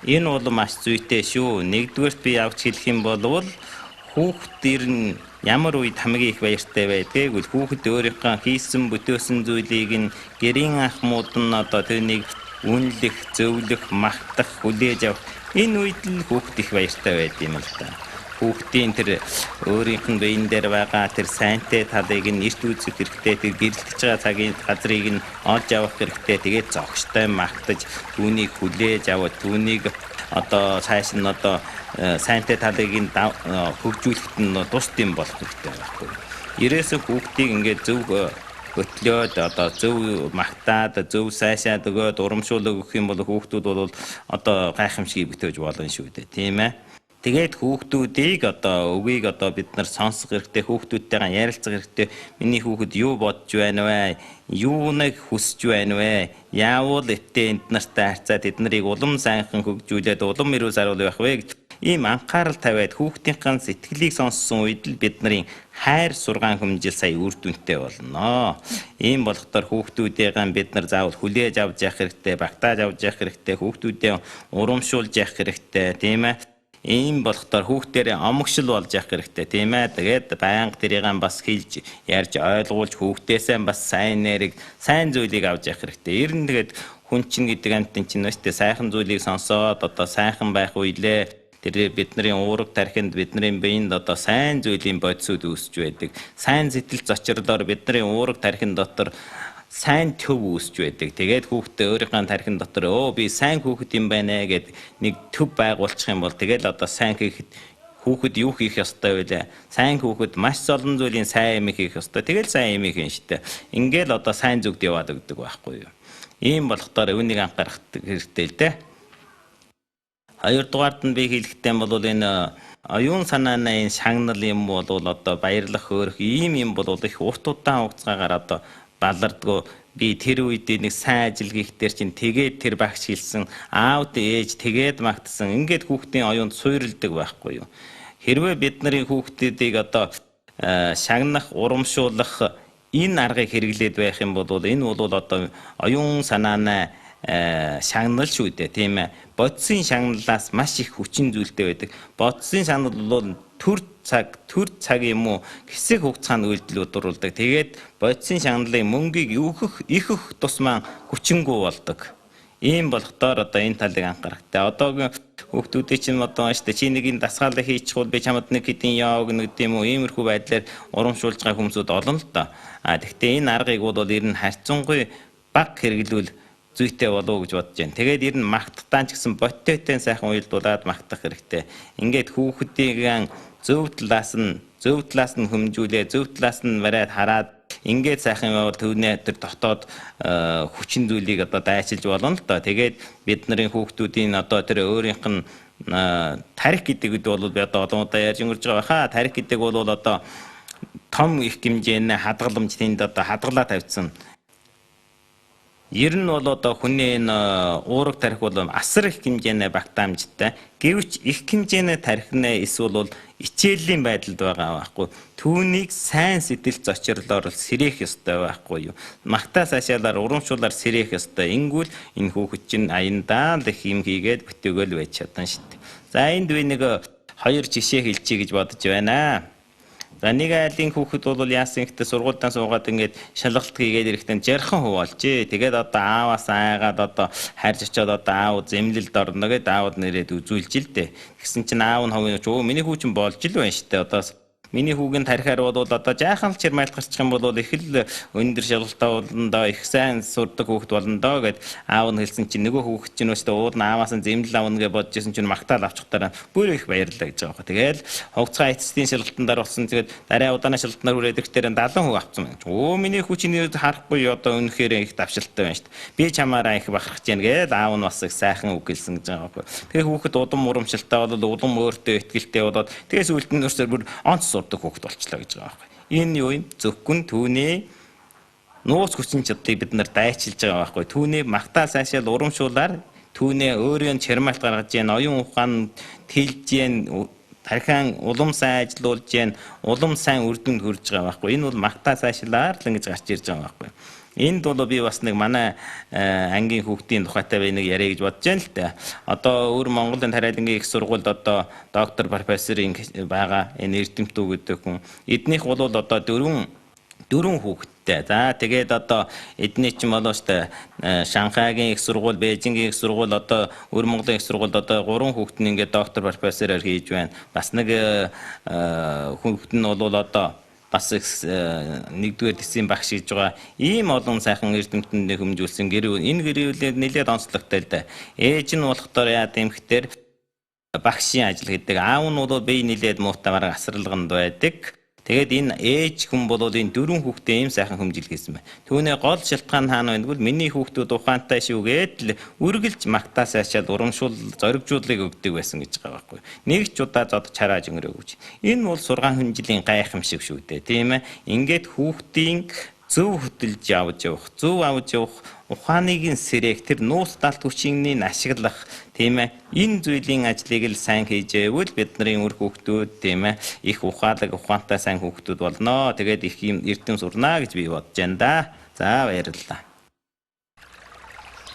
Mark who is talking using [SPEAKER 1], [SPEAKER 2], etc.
[SPEAKER 1] Энэ бол маш зүйтэй шүү. Нэгдүгээрт би явж хэлэх юм бол хүүхэд ирнэ ямар үед хамгийн их баяртай байдгийг үл хүүхэд өөрийнхөө хийсэн бүтээсэн зүйлийг нь гэрийн анхмууд нь одоо тэрнийг үнэлэх, зөвлөх, магтах, хүлээж авах энэ үед л хүүхэд их баяртай байд юм л да. Хүүхдийн тэр өөрийнх нь биеийн дээр байгаа тэр сайнтай талыг нь эрт үзэх хэрэгтэй, тэр гэрэлтэж байгаа цагийн газрыг нь олж авах хэрэгтэй. Тэгээд зогстой магтаж, түүнийг хүлээж аваад, түүнийг одоо цааш нь одоо сайнтай талыг нь хөгжүүлэхэд нь тус юм болох хэрэгтэй байхгүй. Ерөөсөө хүүхдийг ингээд зөв хөтлөөд одоо зөв магтаад, зөв сайшаад өгөөд урамшуул өгөх юм бол хүүхдүүд бол одоо гайхамшиг бүтээж болно шүү дээ, тийм ээ. Тэгээд хүүхдүүдийг одоо үгийг одоо бид нар сонсох хэрэгтэй, хүүхдүүдтэйгээ ярилцах хэрэгтэй. Миний хүүхэд юу бодж байна вэ? Юуныг хүсэж байна вэ? Яавал эвтээ энд нартай харьцаад эднэрийг улам сайхан хөгжүүлээд улам эрүүл сарвал байх вэ гэж ийм анхаарал тавиад хүүхдийнхээ сэтгэлийг сонссон үед л бидний хайр сургаан хүмжил сая үр дүнтэй болно. Ийм болохдоор хүүхдүүдээ бид нар заавал хүлээж авч явах хэрэгтэй, багтааж авч явах хэрэгтэй, хүүхдүүдээ урамшуулж явах хэрэгтэй, тийм ээ. Ийм болохдоор хүүхдэрээ омогшил болж явах хэрэгтэй, тийм ээ. Тэгээд байнга тэрийг бас хэлж ярьж ойлгуулж хүүхдээсээ бас сайн нэрийг, сайн зүйлийг авч явах хэрэгтэй. Ер нь тэгээд хүн чинь гэдэг амтэн чинь өстэй сайхан зүйлийг сонсоод одоо сайхан байх үелээ. Тэр бидний уурга тархинд бидний биеинд одоо сайн зүйлийн бодисууд үүсэж байдаг. Сайн сэтгэл зочирлоор бидний уурга тархин дотор сайн төв үүсэж байдаг. Тэгээд хүүхдээ өөрийнхөө тархин дотор би сайн хүүхэд юм байна гэд нэг төв байгуулчих юм бол тэгэл одоо сайн хүүхэд юу хийх ёстой вэ? Сайн хүүхэд маш олон зүйлийн сайн юм хийх ёстой. Тэгэл сайн юм хийн штэ. Ингээл одоо сайн зүгд яваад өгдөг байхгүй юу? Ийм болохдоор үүнийг анхаарах хэрэгтэй л дээ. Хоёрдугаард нь би хэлэхдээ бол энэ оюун санааны шагнал юм бол одоо баярлах хөөрөх ийм юм бол их урт удаан хугацаагаар одоо балардгүй. Би тэр үед нэг сайн ажил хийхдээ чинь тэгээд тэр багш хэлсэн аав ээж тэгээд магтсан ингээд хүүхдийн оюунд суйрилдаг байхгүй юу. Хэрвээ бид нарын хүүхдүүдийг одоо шагнах, урамшуулах энэ аргыг хэрэглээд байх юм бол энэ бол одоо оюун санааны шагнал шүү дээ, тийм ээ. Бодисын шагналаас маш их хүчин зүйлтэй байдаг. Бодисын шагнал бол төр цаг юм уу хэсэг хугацаанд үйлдэл өдрүүлдэг. Тэгээд бодисын шагналын мөнгийг их тусмаа хүчингү болдог. Ийм болохдоор одоо энэ талыг анхаарах хэрэгтэй. Одоогийн хүүхдүүдийн чинь одоо штэ чи нэг энэ дасгаалаа хийчихвэл би чамд нэг хэдийн яаг нэг тийм үү иймэрхүү байдлаар урамшуулж байгаа хүмүүсүүд олон л доо. Гэхдээ энэ аргыг бол ер нь харьцангуй бага хэрэглүүл зүйтэй болов гэж бодож байна. Тэгээд ер нь магталтаа ч гэсэн боттой сайхан уйлдуулаад магтах хэрэгтэй. Ингээд хүүхдийн зөв талаас нь хөмжүүлээ, зөв талаас нь бариад хараад ингээд сайхан явал төвнээ тэр дотоод хүчин зүйлийг одоо дайчилж болно л доо. Тэгээд бидний хүүхдүүдийн одоо тэр өөрийнх нь тарих гэдэг бол би одоо олон удаа ярьж өнгөрж байгаа хаа. Тарих гэдэг бол одоо том их хэмжээний хадгаламж тэнд одоо хадгалаа тавьсан. Ер нь бол одоо хүний энэ уурга тарих бол асар их хэмжээний багтаамжтай. Гэвч их хэмжээний тарих нэ эсвэл ичээлийн байдалд байгаа байхгүй. Түүнийг сайн сэтгэл зочирлоор сэрээх ёстой байхгүй юу. Магтаа сайшаалаар урамшуулаар сэрээх ёстой. Ингүүл энэ хүүхэд чинь аяндаа л их юм хийгээд бүтээгэл байж чадсан шүү дээ. За энд би нэг хоёр жишээ хэлчихье гэж бодож байна. За нэг айлын хүүхэд бол яасан ихтэй сургуультай суугаад ингээд шалгалт хийгээд ирэхдээ жархан хуваалжээ. Тэгээд одоо ааваас айгаад одоо харж очиод одоо аав зэмлэлд орно гэдэг аавд нэрэд үзүүлж л дээ. Тэгсэн чинь аав нь ховын миний хүү чинь болж л байна штэ. Одоо миний хүүгийн тарихаар бол одоо жаахан л чирмайлт гарчих юм бол их л өндөр шалгалтаа болондоо их сайн сурдаг хүүхэд болондоо гэд аав нь хэлсэн чинь нөгөө хүүхэд чинь өстө уул нь ааваас нь зэмлэл авна гэж бодож исэн чинь магтаал авчихтараа бүр их баярлалаа гэж байгаа. Тэгэл хугацаа эцсийн шалгалтанд орсон. Тэгээд дараа удааны шалгалтнаар хүрээд ирэхээр 70 хүүг авсан байна. Миний хүү чинь харахгүй одоо үнэхээр их давшилттай байна шүү дээ. Би чамаараа их бахархаж яана гэд аав нь бас их сайхан үг хэлсэн гэж байгаа. Тэгээ хүүхэд удам урамшилтай болоод улам өөртөө ихтгэлтэй болоод тэгээ сүүлд нь өөрсдөө бүр онц хүүхэд болчлаа гэж байгаа байхгүй. Энэ юу юм? Зөвхөн түүний нууц хүчин чадлыг бид нар дайчилж байгаа байхгүй. Түүний магтаа сайшаал урамшуулаар түүний өөрийн чармайлт гаргаж яан, оюун ухаан тэлж яан, тархиан улам сайн ажиллуулж яан, улам сайн үр дүнд хүрж байгаа байхгүй. Энэ бол магтаа сайшаалаар л ингэж гарч ирж байгаа байхгүй. Энд бол би бас нэг манай ангийн хүүхдийн тухайтай би нэг яриа гэж бодож байна л да. Одоо өөр Монголын тариалангийн их сургуульд одоо доктор профессорын байгаа энэ Эрдэмтүү гэдэг хүн. Эднийх бол одоо дөрвөн хүүхэдтэй. За тэгээд одоо эдний ч болоо штэ Шанхайгийн их сургууль, Бээжингийн их сургууль, одоо өөр Монголын их сургуульд одоо 3 хүүхэд нь ингээд доктор профессороор хийж байна. Бас нэг хүүхэд нь бол одоо бас нэгдүгээр дэсийн багш хийж байгаа. Ийм олон сайхан эрдэмтэнд хэмжүүлсэн гэрүү. Энэ гэрүүлээ нэлээд онцлогтой л да. Ээж нь болохоор яа гэмхтэр багшийн ажил гэдэг. Аав нь бол бие нэлээд муутай бараг асралганд байдаг. Тэгээд энэ ээж хүн бол энэ дөрвөн хүүхдээ ийм сайхан хэмжилгээсэн байна. Түүний гол шалтгаан хаана байна гэвэл миний хүүхдүүд ухаантай шүүгээд л үргэлж магтаас ачаад урамшуул зоригжуулыг өгдөг байсан гэж байгаа байхгүй. Нэг ч удаа зодож харааж өнгөрөөгүй. Энэ бол сургаан хэмжлийн гайхамшиг шүү дээ, тийм ээ. Ингээд хүүхдийн зөв хөтөлж авч явах, ухааныг сэрэх, тэр нууц талт хүчийг ашиглах, тийм ээ. Энэ зүйлийн ажлыг л сайн хийжээвэл бидний үр хүүхдүүд, тийм ээ, их ухаантай сайн хүүхдүүд болно. Тэгээд их юм эрдэм сурна гэж би бодож байна да. За баярлалаа.